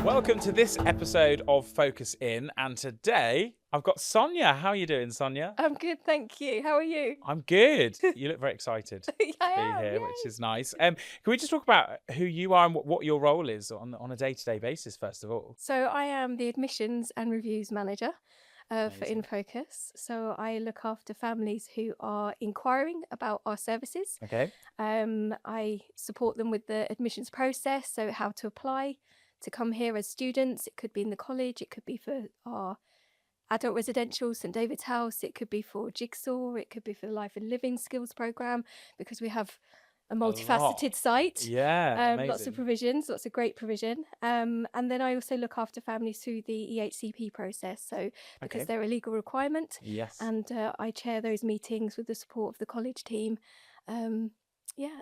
Welcome to this episode of Focus In, and today I've got Sonia. How are you doing, Sonia? I'm good, thank you. How are you? I'm good. You look very excited to I be am, here, yay. which is nice. Can we just talk about who you are and what your role is on a day-to-day basis, first of all? So I am the admissions and reviews manager for Amazing. InFocus. So I look after families who are inquiring about our services. Okay. I support them with the admissions process, so how to apply to come here as students. It could be in the college, it could be for our adult residential, St David's House, it could be for Jigsaw, it could be for the Life and Living Skills programme, because we have a A lot. multifaceted site. Yeah, Lots of amazing. provisions, lots of great provision. And then I also look after families through the EHCP process. So because Okay. they're a legal requirement, Yes. and I chair those meetings with the support of the college team.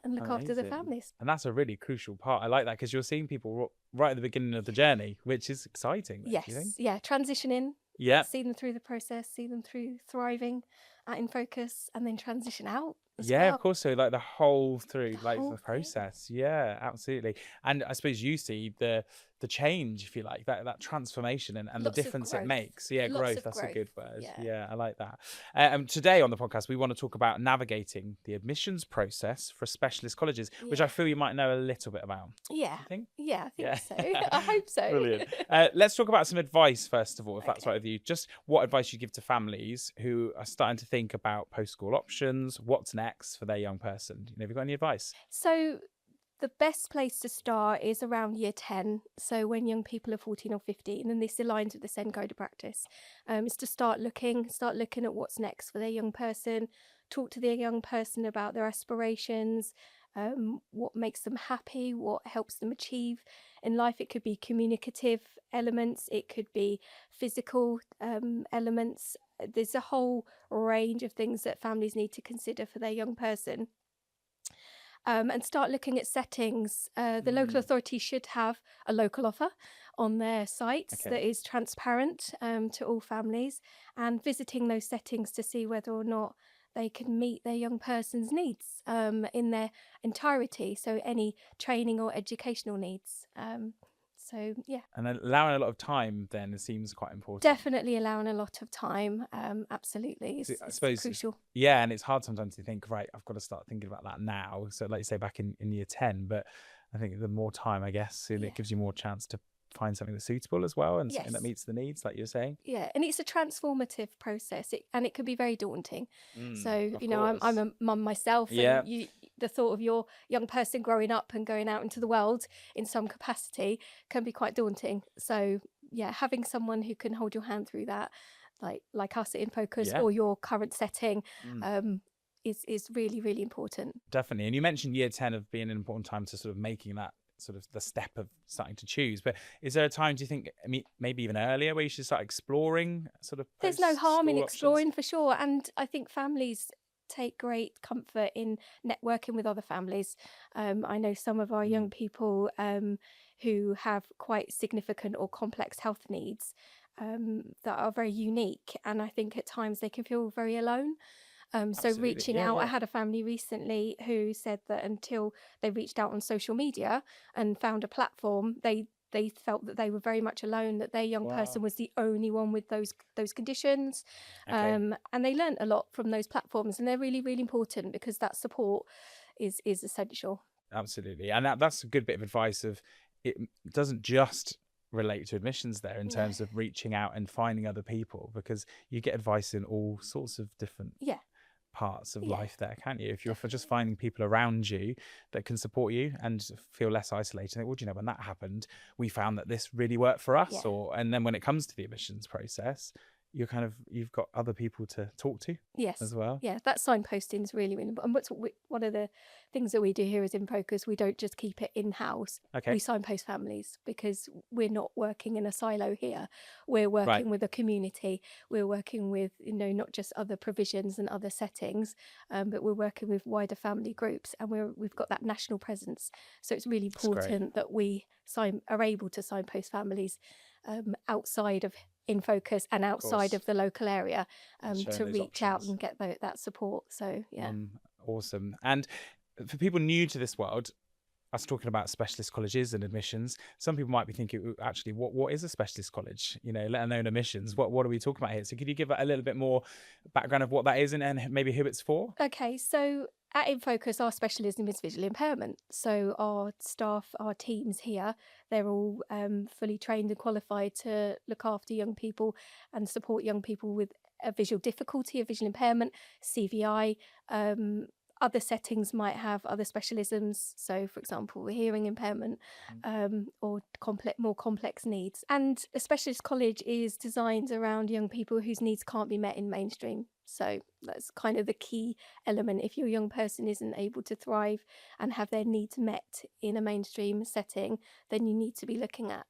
And look after the Amazing. families. And that's a really crucial part. I like that because you're seeing people right at the beginning of the journey, which is exciting. Do you think? Yes, yeah, transitioning. Yeah. See them through the process, see them through thriving at InFocus, and then transition out as Yeah, well. of course. So like the whole through, like whole the thing. process. Yeah, absolutely. And I suppose you see the change, if you like, that transformation and the Lots of difference it growth. makes. Yeah, Lots growth. of That's a growth. good word. Yeah. Yeah, I like that. Today on the podcast, we want to talk about navigating the admissions process for specialist colleges, which I Yeah. feel you might know a little bit about. Yeah. You think? Yeah, I think Yeah. so. I hope so. Brilliant. Let's talk about some advice first of all, if that's Okay. right with you. Just what advice you give to families who are starting to think about post-school options, what's next for their young person. Have you got any advice? So the best place to start is around year 10. So when young people are 14 or 15, and this aligns with the SEND Code of Practice, is to start looking at what's next for their young person, talk to their young person about their aspirations, what makes them happy, what helps them achieve in life. It could be communicative elements, it could be physical elements. There's a whole range of things that families need to consider for their young person. And start looking at settings. The local authority should have a local offer on their sites that Okay. is transparent to all families, and visiting those settings to see whether or not they can meet their young person's needs in their entirety. So any training or educational needs. Yeah. And allowing a lot of time then it seems quite important. Definitely allowing a lot of time. Absolutely. So I It's suppose crucial. yeah, and it's hard sometimes to think, right, I've got to start thinking about that now. So like you say back in year 10, but I think the more time, I guess, Yeah. it gives you more chance to find something that's suitable as well and something that Yes. meets the needs, like you're saying. Yeah, and it's a transformative process, and it can be very daunting. So, Of I'm course. a mum myself, Yeah. and the thought of your young person growing up and going out into the world in some capacity can be quite daunting. So, yeah, having someone who can hold your hand through that, like us at InFocus Yeah. or your current setting, Mm. is really, really important. Definitely. And you mentioned year 10 of being an important time to sort of making that sort of the step of starting to choose. But is there a time, do you think, I mean, maybe even earlier, where you should start exploring sort of There's no harm in post-school options? exploring for sure, and I think families take great comfort in networking with other families. I know some of our young people who have quite significant or complex health needs that are very unique, and I think at times they can feel very alone. So Absolutely. reaching Yeah, out, I yeah. had a family recently who said that until they reached out on social media and found a platform, they felt that they were very much alone, that their young person Wow. was the only one with those conditions. Okay. And they learnt a lot from those platforms, and they're really, really important because that support is essential. Absolutely. And that's a good bit of advice of it doesn't just relate to admissions there in No. terms of reaching out and finding other people, because you get advice in all sorts of different Yeah. parts of Yeah. life there, can't you? If you're just finding people around you that can support you and feel less isolated, think, well, do you know, when that happened, we found that this really worked for us. Yeah. And then when it comes to the admissions process, you've got other people to talk to Yes. as well. Yeah, that signposting is really, really important. And one of the things that we do here is InFocus. We don't just keep it in-house. Okay. We signpost families because we're not working in a silo here. We're Right. working with a community. We're working with, not just other provisions and other settings, but we're working with wider family groups, and we've got that national presence. So it's really That's great. important that we are able to signpost families outside of InFocus and outside course. of the local area And showing to those reach out options. and get that support. So yeah. Awesome. And for people new to this world, us talking about specialist colleges and admissions, some people might be thinking, "Ooh, actually, what is a specialist college? Let alone admissions. What are we talking about here?" So could you give a little bit more background of what that is and maybe who it's for? Okay, so at InFocus, our specialism is visual impairment. So our staff, our teams here, they're all fully trained and qualified to look after young people and support young people with a visual difficulty, a visual impairment, CVI. Other settings might have other specialisms. So, for example, hearing impairment or more complex needs. And a specialist college is designed around young people whose needs can't be met in mainstream. So that's kind of the key element. If your young person isn't able to thrive and have their needs met in a mainstream setting, then you need to be looking at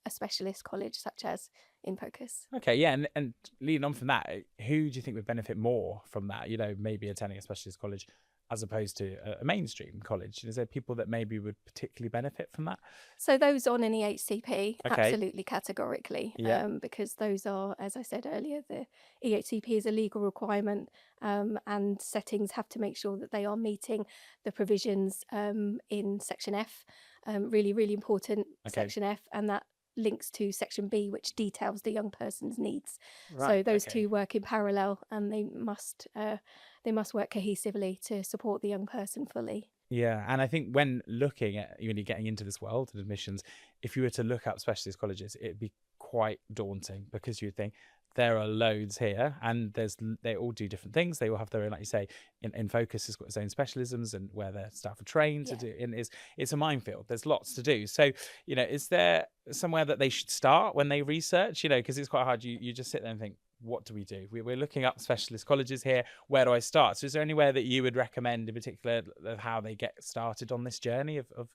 a specialist college such as InFocus. Okay, yeah, and leading on from that, who do you think would benefit more from that? Maybe attending a specialist college as opposed to a mainstream college. Is there people that maybe would particularly benefit from that? So those on an EHCP, Okay. absolutely categorically, Yeah. because those are, as I said earlier, the EHCP is a legal requirement, and settings have to make sure that they are meeting the provisions in Section F. Really, really important, Okay. Section F, and that links to Section B, which details the young person's needs. So Right. those Okay. two work in parallel, and they must work cohesively to support the young person fully. Yeah, and I think when looking at when you're getting into this world of admissions, if you were to look up specialist colleges, it'd be quite daunting because you'd think there are loads here, and they all do different things. They all have their own, like you say, InFocus has got its own specialisms and where their staff are trained to do. And it's a minefield. There's lots to do. So is there somewhere that they should start when they research? Because it's quite hard. You just sit there and think, what do we do? We're looking up specialist colleges here. Where do I start? So is there anywhere that you would recommend in particular of how they get started on this journey of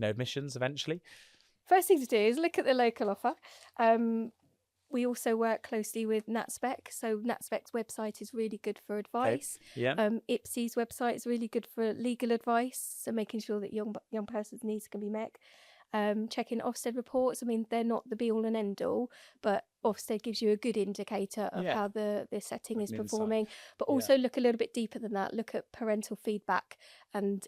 admissions eventually? First thing to do is look at the local offer. We also work closely with NatSpec. So NatSpec's website is really good for advice. Okay. Yeah. IPSI's website is really good for legal advice. So making sure that young person's needs can be met. Checking Ofsted reports. I mean, they're not the be all and end all, but Ofsted gives you a good indicator of how the setting is performing. But also look a little bit deeper than that. Look at parental feedback and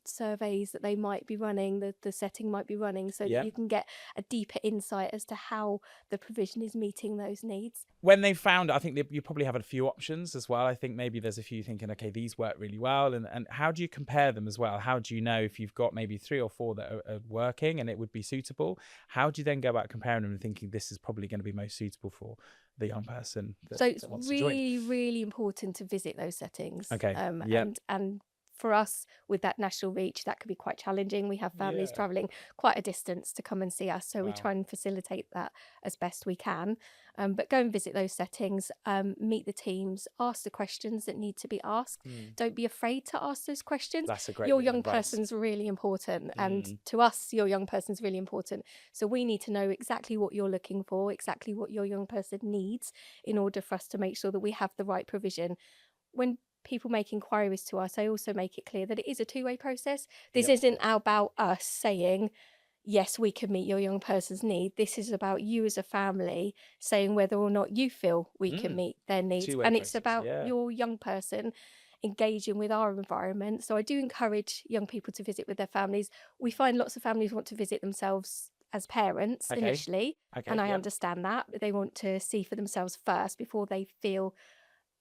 surveys that they might be running, the setting might be running, so that you can get a deeper insight as to how the provision is meeting those needs. When they found it, I think you probably have a few options as well. I think maybe there's a few thinking, okay, these work really well. And how do you compare them as well? How do you know if you've got maybe 3 or 4 that are working and it would be suitable? How do you then go about comparing them and thinking this is probably going to be most suitable for the young person so it's really, really important to visit those settings. Okay. And for us, with that national reach, that can be quite challenging. We have families travelling quite a distance to come and see us, so we try and facilitate that as best we can. But go and visit those settings, meet the teams, ask the questions that need to be asked. Don't be afraid to ask those questions. That's a great Your bit of young advice. person's really important, and to us, your young person's really important. So we need to know exactly what you're looking for, exactly what your young person needs, in order for us to make sure that we have the right provision. When people make inquiries to us, I also make it clear that it is a two-way process. This isn't about us saying, yes, we can meet your young person's need. This is about you as a family saying whether or not you feel we can meet their needs. Two-way And it's process, about your young person engaging with our environment. So I do encourage young people to visit with their families. We find lots of families want to visit themselves as parents initially, and I understand that. They want to see for themselves first before they feel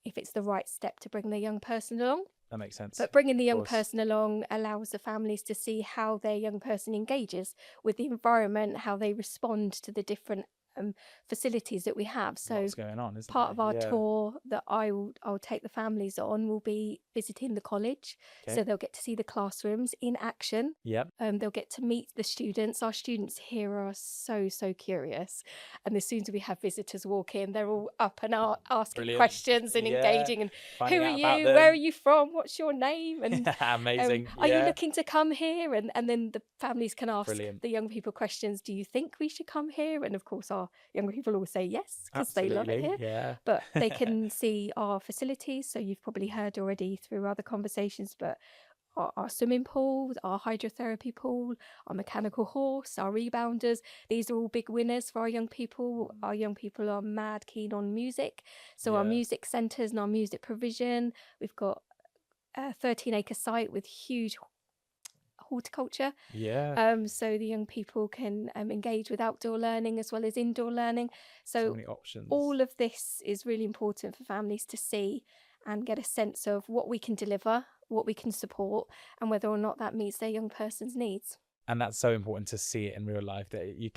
if it's the right step to bring their young person along. That makes sense. But bringing the young person along allows the families to see how their young person engages with the environment, how they respond to the different facilities that we have. So what's going on, isn't part there? of our tour that I'll take the families on will be visiting the college. So they'll get to see the classrooms in action. They'll get to meet the students. Our students here are so curious, and as soon as we have visitors walk in, they're all up and asking questions and engaging, and finding who are out you, about where are them. you from, what's your name, and Amazing. are you looking to come here? And then the families can ask Brilliant. the young people questions. Do you think we should come here? And of course our young people all say yes, because they love it here. But they can see our facilities. So you've probably heard already through other conversations, but our swimming pool, our hydrotherapy pool, our mechanical horse, our rebounders, these are all big winners for our young people. Our young people are mad keen on music. So our music centres and our music provision, we've got a 13-acre site with huge horticulture. Yeah. So the young people can engage with outdoor learning as well as indoor learning. So So many options. all of this is really important for families to see and get a sense of what we can deliver, what we can support, and whether or not that meets their young person's needs. And that's so important to see it in real life, that you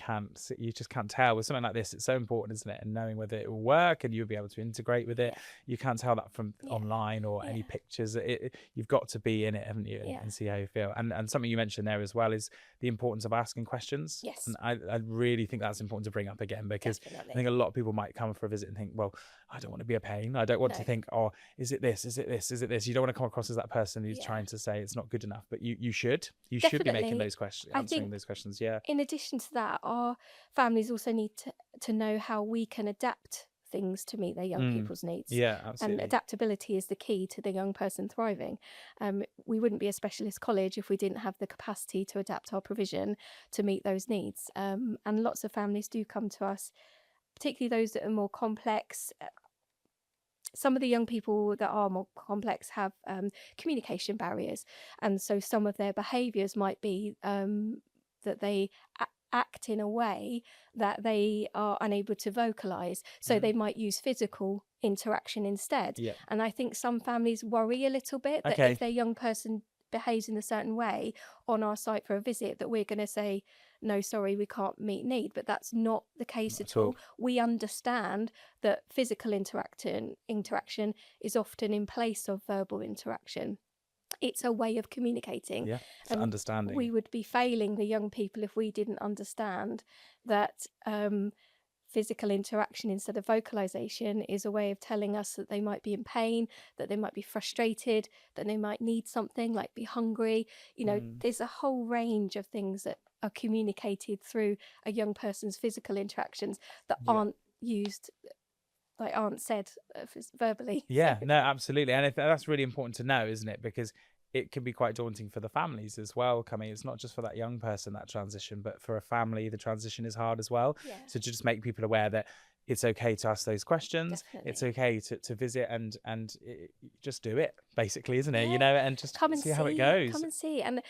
just can't tell with something like this. It's so important, isn't it? And knowing whether it will work and you'll be able to integrate with it. Yeah. You can't tell that from Yeah. online or any Yeah. pictures. You've got to be in it, haven't you? Yeah. And see how you feel. And something you mentioned there as well is the importance of asking questions. Yes. And I really think that's important to bring up again, because Definitely. I think a lot of people might come for a visit and think, well, I don't want to be a pain. I don't want to think, oh, is it this? Is it this? Is it this? You don't want to come across as that person who's trying to say it's not good enough. But you should be making those questions, answering those questions. Yeah. In addition to that, our families also need to know how we can adapt things to meet their young people's needs. Yeah, absolutely. And adaptability is the key to the young person thriving. We wouldn't be a specialist college if we didn't have the capacity to adapt our provision to meet those needs. And lots of families do come to us, particularly those that are more complex. Some of the young people that are more complex have communication barriers. And so some of their behaviours might be that they act in a way that they are unable to vocalize, so they might use physical interaction instead. And I think some families worry a little bit that if their young person behaves in a certain way on our site for a visit, that we're going to say, no, sorry, we can't meet need. But that's not the case at all. We understand that physical interaction is often in place of verbal interaction. It's a way of communicating. Yeah, it's understanding. We would be failing the young people if we didn't understand that physical interaction instead of vocalization is a way of telling us that they might be in pain, that they might be frustrated, that they might need something, like be hungry. You know, there's a whole range of things that are communicated through a young person's physical interactions that aren't used, like aren't said verbally. Yeah, no, absolutely. And that's really important to know, isn't it? Because it can be quite daunting for the families as well coming. It's not just for that young person, that transition, but for a family, the transition is hard as well. So just make people aware that it's okay to ask those questions. Definitely. It's okay to visit and just do it, basically, isn't it? You know, and just come and see how it goes. Come and see. And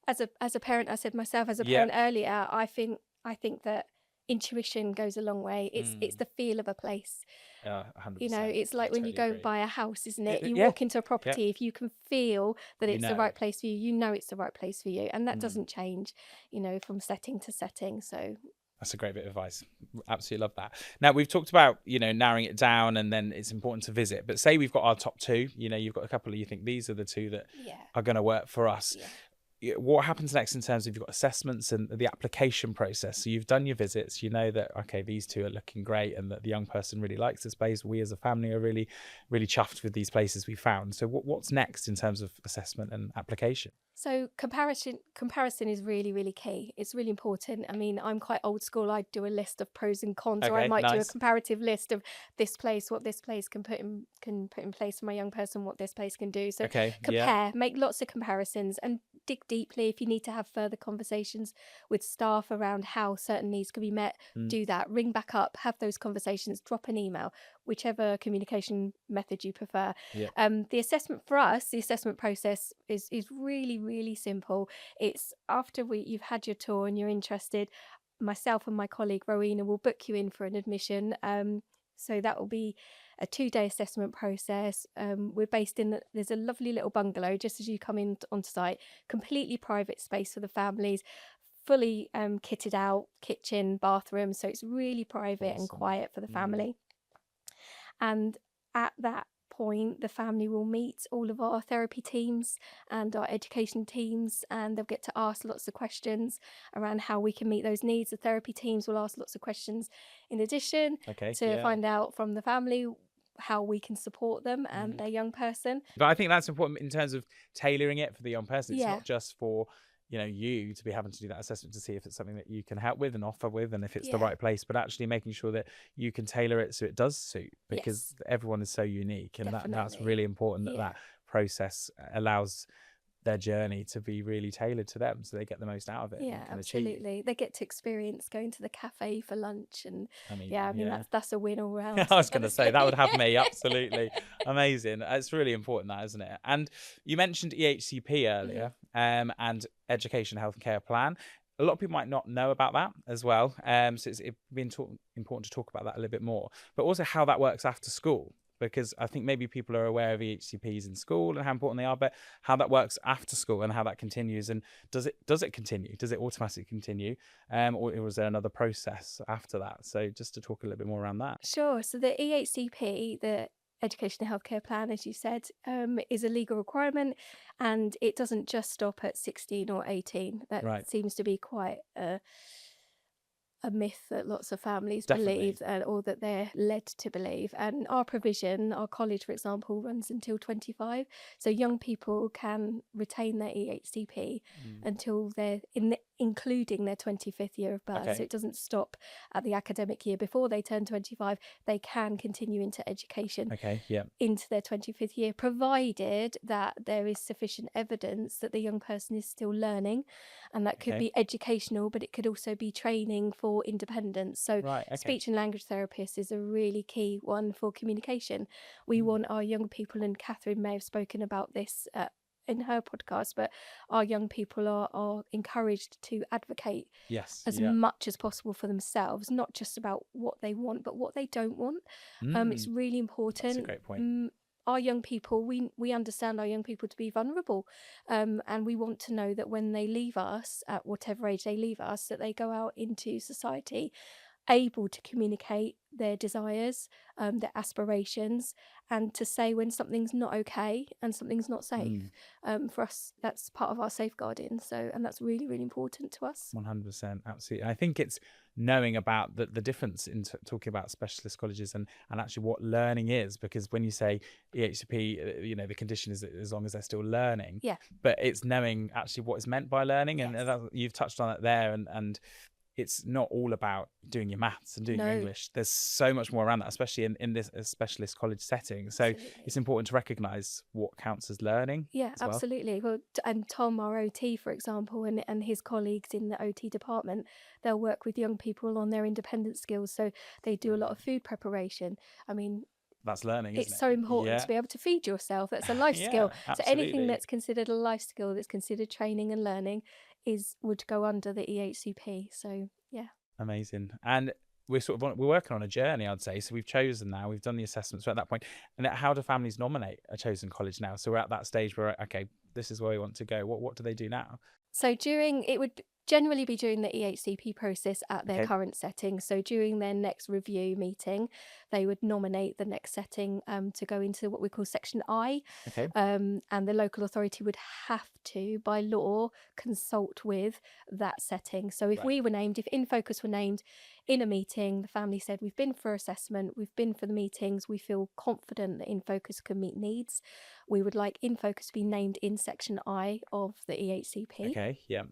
as a parent, I said myself as a parent earlier, I think that intuition goes a long way. It's the feel of a place. 100%. You know, it's like when you go buy a house, isn't it? You Yeah. walk into a property, if you can feel that it's the know. right place for you, you know it's the right place for you. And that doesn't change, you know, from setting to setting. So that's a great bit of advice. Absolutely love that. Now, we've talked about, you know, narrowing it down, and then it's important to visit. But say we've got our top two, you know, you've got a couple of, you think these are the two that are going to work for us. What happens next in terms of you've got assessments and the application process? So you've done your visits, you know that, okay, these two are looking great and that the young person really likes this place. We as a family are really, really chuffed with these places we found. So what's next in terms of assessment and application? So comparison is really, really key. It's really important. I mean, I'm quite old school. I do a list of pros and cons, or I might do a comparative list of this place, what this place can put in place for my young person, what this place can do. So compare, make lots of comparisons, and dig deeply. If you need to have further conversations with staff around how certain needs can be met, do that. Ring back up, have those conversations, drop an email, whichever communication method you prefer. The assessment for us, the assessment process is really, really simple. It's after you've had your tour and you're interested, myself and my colleague Rowena will book you in for an admission. So that will be a 2-day assessment process. We're based there's a lovely little bungalow just as you come in onto site, completely private space for the families, fully kitted out, kitchen, bathroom. So it's really private and quiet for the family. And at that point, the family will meet all of our therapy teams and our education teams, and they'll get to ask lots of questions around how we can meet those needs. The therapy teams will ask lots of questions in addition to find out from the family how we can support them and their young person. But I think that's important in terms of tailoring it for the young person. It's not just for, you know, you to be having to do that assessment to see if it's something that you can help with and offer with and if it's the right place, but actually making sure that you can tailor it so it does suit, because everyone is so unique, and that's really important that process allows their journey to be really tailored to them, so they get the most out of it Yeah, and can achieve. absolutely. They get to experience going to the cafe for lunch, and I mean, yeah, I mean yeah. that's a win all round, I was going to say honestly. that would have me absolutely amazing. It's really important, that, isn't it? And you mentioned EHCP Mhm. earlier, and Education Health and Care Plan. A lot of people might not know about that as well. So it's been important to talk about that a little bit more, but also how that works after school. Because I think maybe people are aware of EHCPs in school and how important they are, but how that works after school and how that continues, and does it continue? Does it automatically continue, or was there another process after that? So just to talk a little bit more around that. Sure. So the EHCP, the Education and Healthcare Plan, as you said, is a legal requirement, and it doesn't just stop at 16 or 18. That Right. seems to be quite a myth that lots of families Definitely. believe, or that they're led to believe. And our provision, our college, for example, runs until 25. So young people can retain their EHCP Mm. until including their 25th year of birth. So Okay. it doesn't stop at the academic year before they turn 25. They can continue into education Okay. Yeah. into their 25th year, provided that there is sufficient evidence that the young person is still learning. And that could Okay. be educational, but it could also be training for independence. So Right. Okay. speech and language therapist is a really key one for communication. We Mm. want our young people, and Catherine may have spoken about this in her podcast, but our young people are encouraged to advocate Yes. as Yeah. much as possible for themselves, not just about what they want, but what they don't want. It's Mm. really That's a important. great point. Our young people, we understand our young people to be vulnerable, and we want to know that when they leave us, at whatever age they leave us, that they go out into society able to communicate their desires, their aspirations, and to say when something's not okay and something's not safe. Mm. For us, that's part of our safeguarding. So, and that's really, really important to us. 100%. Absolutely. I think it's knowing about the difference in talking about specialist colleges and actually what learning is, because when you say EHCP, the condition is as long as they're still learning. Yeah. But it's knowing actually what is meant by learning, and Yes. you've touched on it there, and it's not all about doing your maths and doing your No. English. There's so much more around that, especially in this specialist college setting. So Absolutely. it's important to recognise what counts as learning. Yeah, as well. absolutely. Well, and Tom, our OT, for example, and his colleagues in the OT department, they'll work with young people on their independent skills. So they do a lot of food preparation. I mean, That's learning, isn't it's it? so important Yeah. to be able to feed yourself. That's a life Yeah, skill. So anything absolutely. that's considered a life skill, that's considered training and learning, would go under the EHCP. So yeah. Amazing. And we're working on a journey, I'd say. So we've chosen now, we've done the assessments. We're at that point. And how do families nominate a chosen college now? So we're at that stage where, okay, this is where we want to go. What do they do now? So it would generally be during the EHCP process at their Okay. current setting. So during their next review meeting, they would nominate the next setting to go into what we call Section I. Okay. And the local authority would have to, by law, consult with that setting. So if Right. we were named, if InFocus were named in a meeting, the family said, we've been for assessment, we've been for the meetings, we feel confident that InFocus can meet needs. We would like InFocus to be named in Section I of the EHCP. Okay. Yeah.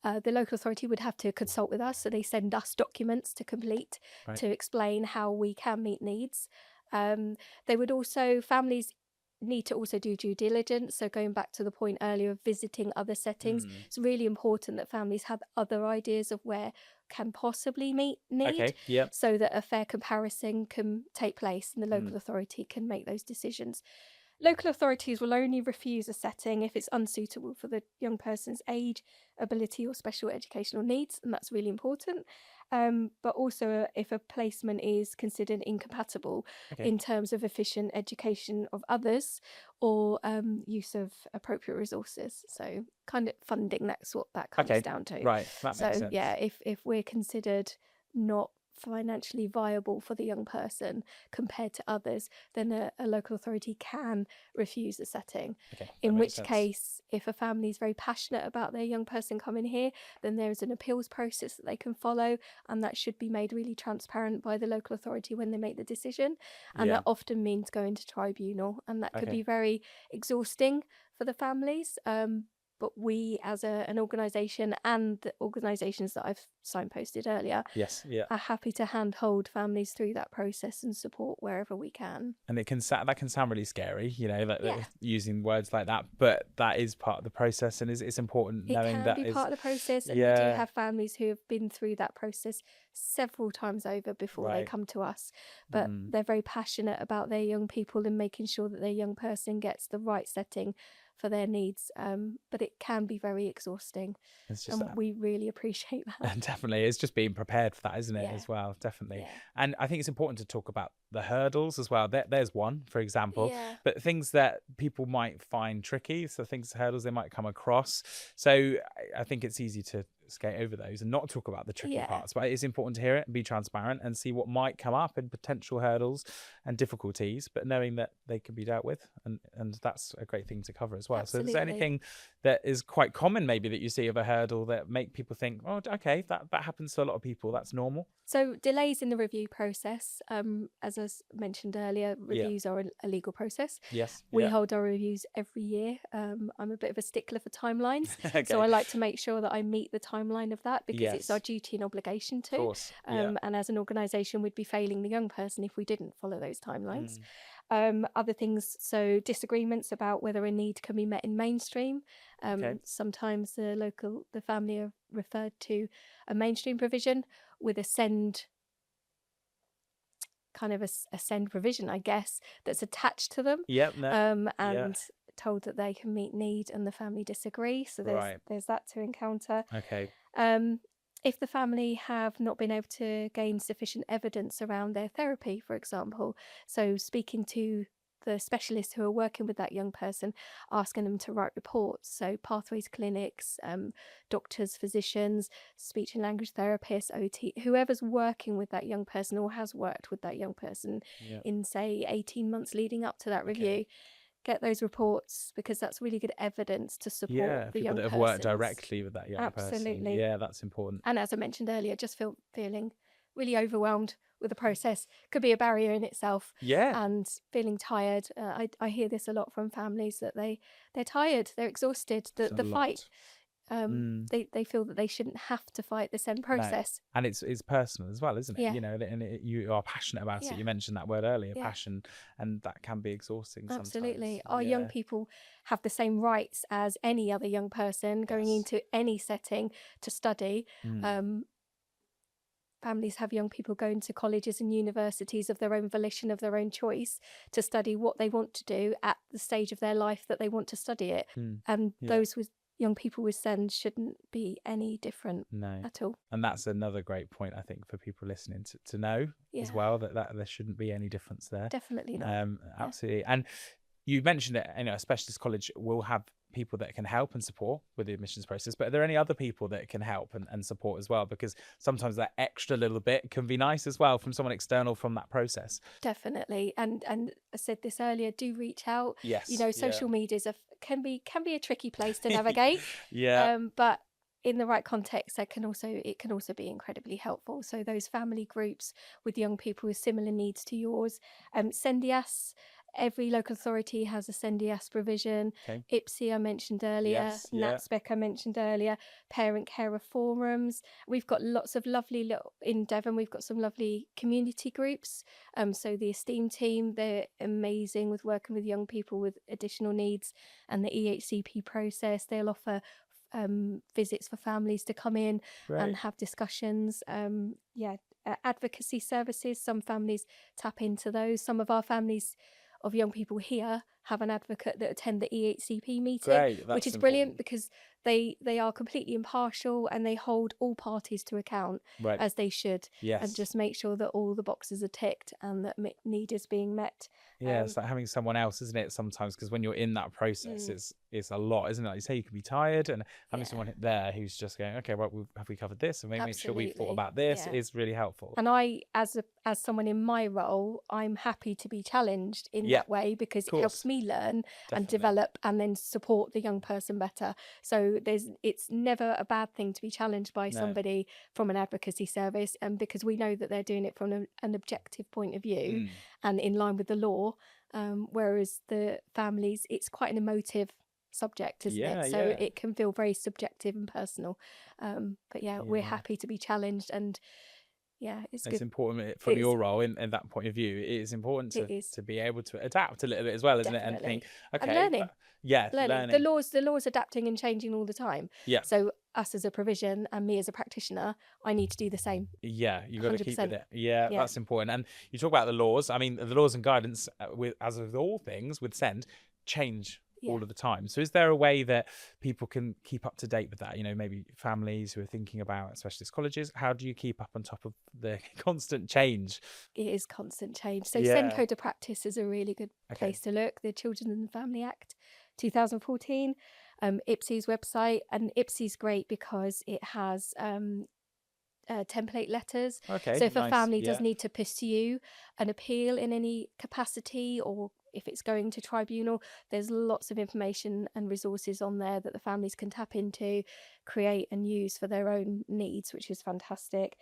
The local authority would have to consult with us, so they send us documents to complete Right. to explain how we can meet needs. Families need to also do due diligence. So going back to the point earlier of visiting other settings, it's really important that families have other ideas of where can possibly meet need, Okay. Yeah. so that a fair comparison can take place and the local authority can make those decisions. Local authorities will only refuse a setting if it's unsuitable for the young person's age, ability, or special educational needs, and that's really important. But also if a placement is considered incompatible in terms of efficient education of others or use of appropriate resources. So kind of funding, that's what that comes down to. Right. That makes sense. Yeah, if we're considered not financially viable for the young person compared to others, then a local authority can refuse the setting. In which case, if a family is very passionate about their young person coming here, then there is an appeals process that they can follow, and that should be made really transparent by the local authority when they make the decision. And that often means going to tribunal, and that could be very exhausting for the families. but we as an organisation, and the organisations that I've signposted earlier, Yes, yeah. are happy to handhold families through that process and support wherever we can. And it can that can sound really scary, you know, like Yeah. using words like that, but that is part of the process, and it's important It knowing can that be is, part of the process, and we do yeah, have families who have been through that process several times over before they right. come to us. But they're very passionate about their young people and making sure that their young person gets the right setting for their needs. But it can be very exhausting, It's just and we really appreciate that. definitely, it's just being prepared for that, isn't it, Yeah. as well? Definitely. Yeah. And I think it's important to talk about the hurdles as well. There's one, for example, Yeah. but things that people might find tricky, so hurdles they might come across. So I think it's easy to skate over those and not talk about the tricky Yeah. parts, but it's important to hear it and be transparent and see what might come up and potential hurdles and difficulties, but knowing that they can be dealt with, and that's a great thing to cover as well. Absolutely. So is there anything that is quite common maybe that you see of a hurdle that make people think, oh, okay, that happens to a lot of people, that's normal? So delays in the review process, as I mentioned earlier, reviews are a legal process. Yes. We hold our reviews every year. I'm a bit of a stickler for timelines, Okay. so I like to make sure that I meet the timeline of that, because it's our Yes. duty and obligation to. Of course. Yeah. And as an organisation, we'd be failing the young person if we didn't follow those timelines. Mm. Other things, so disagreements about whether a need can be met in mainstream. Okay. Sometimes the family are referred to a mainstream provision with a send provision, I guess, that's attached to them. Yep. No. And told that they can meet need, and the family disagree. So there's that to encounter. Okay. If the family have not been able to gain sufficient evidence around their therapy, for example, so speaking to the specialists who are working with that young person, asking them to write reports, so pathways clinics, doctors, physicians, speech and language therapists, OT, whoever's working with that young person or has worked with that young person in, say, 18 months leading up to that review, get those reports, because that's really good evidence to support the young person. People that have worked directly with that young person. Absolutely. Yeah, that's important. And as I mentioned earlier, just feeling really overwhelmed with the process could be a barrier in itself. Yeah. And feeling tired. I hear this a lot from families, that they're tired, they're exhausted, the fight. They feel that they shouldn't have to fight the SEND process. No. And it's personal as well, isn't it? Yeah. You know, and you are passionate about it. You mentioned that word earlier, passion, and that can be exhausting sometimes. Absolutely. Our young people have the same rights as any other young person going into any setting to study. Families have young people going to colleges and universities of their own volition, of their own choice, to study what they want to do at the stage of their life that they want to study it. And those with young people with SEND shouldn't be any different at all. And that's another great point, I think, for people listening to know as well, that there shouldn't be any difference there. Definitely not. Absolutely. And you mentioned that, you know, a specialist college will have people that can help and support with the admissions process, but are there any other people that can help and support as well? Because sometimes that extra little bit can be nice as well from someone external from that process. Definitely. And I said this earlier, do reach out. Yes. You know, social medias can be a tricky place to navigate. Yeah. But in the right context, it can also be incredibly helpful. So those family groups with young people with similar needs to yours, SENDIAS. Every local authority has a SENDIAS provision. IPSI I mentioned earlier, NatSpec I mentioned earlier, parent carer forums. We've got lots of lovely in Devon. We've got some lovely community groups. So the Esteem team, they're amazing with working with young people with additional needs, and the EHCP process. They'll offer visits for families to come in and have discussions. Advocacy services. Some families tap into those. Some of our families of young people here have an advocate that attend the EHCP meeting, which is brilliant, because they are completely impartial and they hold all parties to account as they should, and just make sure that all the boxes are ticked and that need is being met. It's like having someone else, isn't it, sometimes, because when you're in that process, it's a lot, isn't it? Like you say, you can be tired, and having someone there who's just going, okay, well, have we covered this, and maybe make sure we've thought about this is really helpful. And I, as someone in my role, I'm happy to be challenged in that way, because it helps me learn and develop and then support the young person better. So it's never a bad thing to be challenged by somebody from an advocacy service, and because we know that they're doing it from an objective point of view and in line with the law, whereas the families, it's quite an emotive subject, isn't Yeah, it? So yeah. it can feel very subjective and personal. But yeah, we're happy to be challenged, and yeah, it's good. It's important from It is. your role in that point of view. It is important It is to be able to adapt a little bit as well, isn't it? And think, definitely. And okay, learning. learning. The laws adapting and changing all the time. Yeah. So us as a provision and me as a practitioner, I need to do the same. Yeah, you got to keep with 100%. it. Yeah, Yeah. that's important. And you talk about the laws. I mean, the laws and guidance, with as with all things with SEND, change all of the time. So is there a way that people can keep up to date with that? You know, maybe families who are thinking about specialist colleges, how do you keep up on top of the constant change? It is constant change. So Yeah. SEND Code of Practice is a really good place to look. The Children and Family Act 2014, IPSI's website. And IPSI's great because it has template letters. Okay, So if a nice. family does need to pursue an appeal in any capacity, or if it's going to tribunal, there's lots of information and resources on there that the families can tap into, create and use for their own needs, which is fantastic.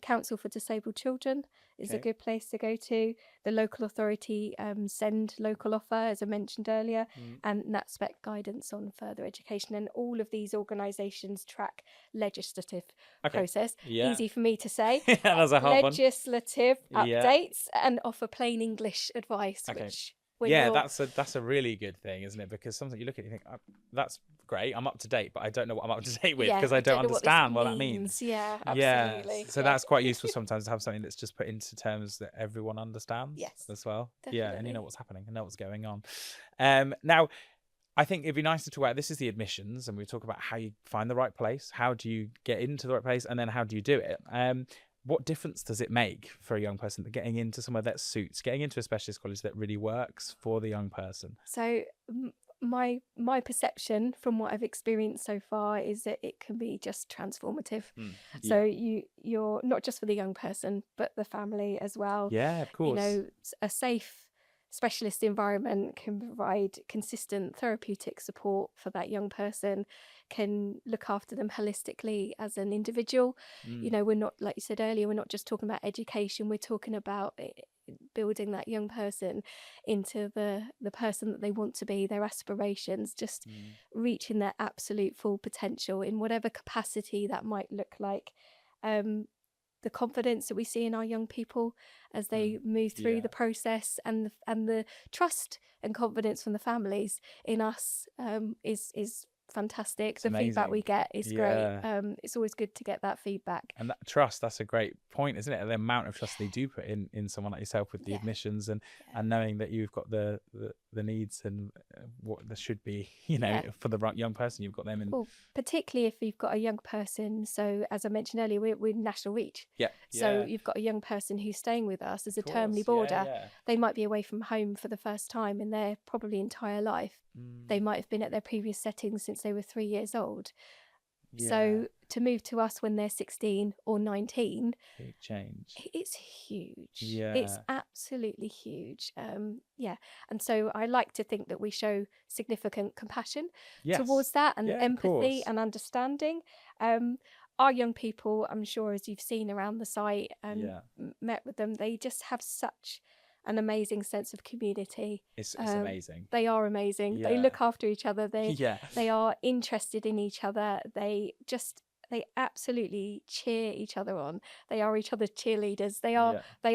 Council for Disabled Children is a good place to go to. The local authority SEND local offer, as I mentioned earlier, and NatSpec guidance on further education. And all of these organisations track legislative process. Easy for me to say. That's a hard legislative updates and offer plain English advice, which that's a really good thing, isn't it? Because sometimes you look at it and you think, that's great, I'm up to date, but I don't know what I'm up to date with because I don't understand what that means. Yeah, absolutely. So that's quite useful sometimes to have something that's just put into terms that everyone understands. Yes, as well. definitely. Yeah, and you know what's happening and know what's going on. Now, I think it'd be nice to talk about, this is the admissions, and we talk about how you find the right place, how do you get into the right place, and then how do you do it. What difference does it make for a young person that getting into somewhere that suits, getting into a specialist college that really works for the young person? So my perception from what I've experienced so far is that it can be just transformative. So you're not just for the young person, but the family as well. Yeah, of course. You know, a safe specialist environment can provide consistent therapeutic support for that young person, can look after them holistically as an individual. You know, we're not, like you said earlier, we're not just talking about education, we're talking about building that young person into the person that they want to be, their aspirations, just reaching their absolute full potential in whatever capacity that might look like. The confidence that we see in our young people as they move through the process, and the trust and confidence from the families in us is fantastic. It's the amazing feedback we get is great. It's always good to get that feedback. And that trust, that's a great point, isn't it? The amount of trust they do put in someone like yourself with the admissions, and knowing that you've got the needs and what there should be, you know, for the right young person, you've got them in. Well, particularly if you've got a young person. So as I mentioned earlier, we're national reach. So you've got a young person who's staying with us as a termly boarder. They might be away from home for the first time in their probably entire life. They might have been at their previous settings since they were 3 years old. So to move to us when they're 16 or 19, big change. It's huge. It's absolutely huge. And so I like to think that we show significant compassion towards that, and empathy and understanding. Our young people, I'm sure, as you've seen around the site and met with them, they just have such an amazing sense of community. It's amazing. They are amazing. They look after each other. They are interested in each other. They absolutely cheer each other on. They are each other's cheerleaders. They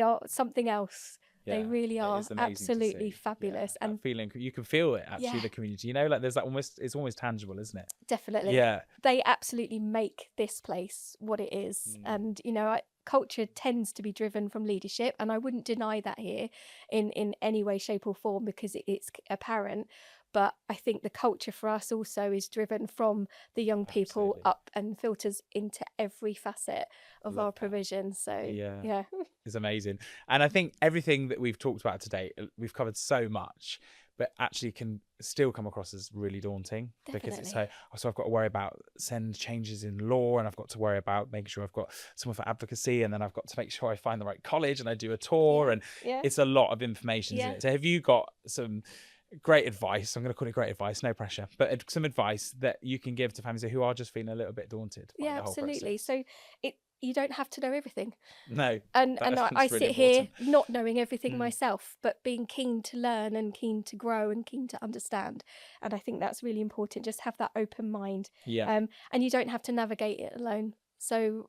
are something else. They really are absolutely fabulous. And feeling, you can feel it actually, the community, you know, like there's that it's almost tangible, isn't it? Definitely. They absolutely make this place what it is. And, you know, culture tends to be driven from leadership, and I wouldn't deny that here in any way, shape or form, because it's apparent. But I think the culture for us also is driven from the young people up and filters into every facet of our provision. So it's amazing. And I think everything that we've talked about today, we've covered so much, but actually can still come across as really daunting. Because it's so I've got to worry about SEND changes in law, and I've got to worry about making sure I've got someone for advocacy, and then I've got to make sure I find the right college and I do a tour, and it's a lot of information, isn't it? So have you got some great advice. I'm going to call it great advice, no pressure, but some advice that you can give to families who are just feeling a little bit daunted by Yeah, the whole absolutely. process. So you don't have to know everything. No, And that's I really sit here important. not knowing everything Mm. myself, but being keen to learn and keen to grow and keen to understand. And I think that's really important. Just have that open mind. Yeah. And you don't have to navigate it alone. So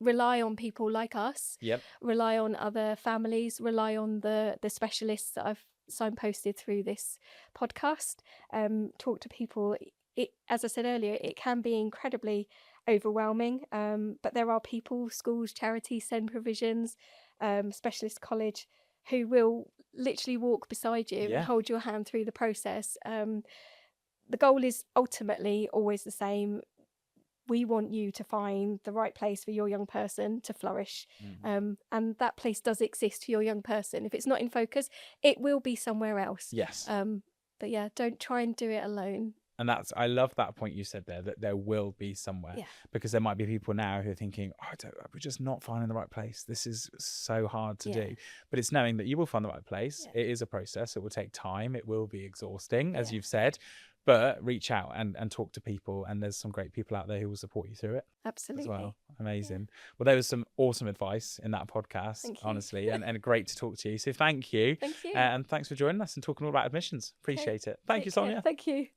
rely on people like us, Yep. rely on other families, rely on the specialists that I've signposted through this podcast. Talk to people. As I said earlier, it can be incredibly overwhelming, but there are people, schools, charities, SEND provisions, specialist college, who will literally walk beside you Yeah. and hold your hand through the process. The goal is ultimately always the same. We want you to find the right place for your young person to flourish. And that place does exist for your young person. If it's not InFocus, it will be somewhere else. Yes. But yeah, don't try and do it alone. And I love that point you said there, that there will be somewhere. Yeah. Because there might be people now who are thinking, we're just not finding the right place. This is so hard to do. But it's knowing that you will find the right place. It is a process. It will take time. It will be exhausting, as you've said. But reach out and talk to people. And there's some great people out there who will support you through it. Absolutely. As well. Amazing. Well, there was some awesome advice in that podcast, honestly, and great to talk to you. So thank you. Thank you. And thanks for joining us and talking all about admissions. Appreciate it. Thank you, Sonia. Thank you.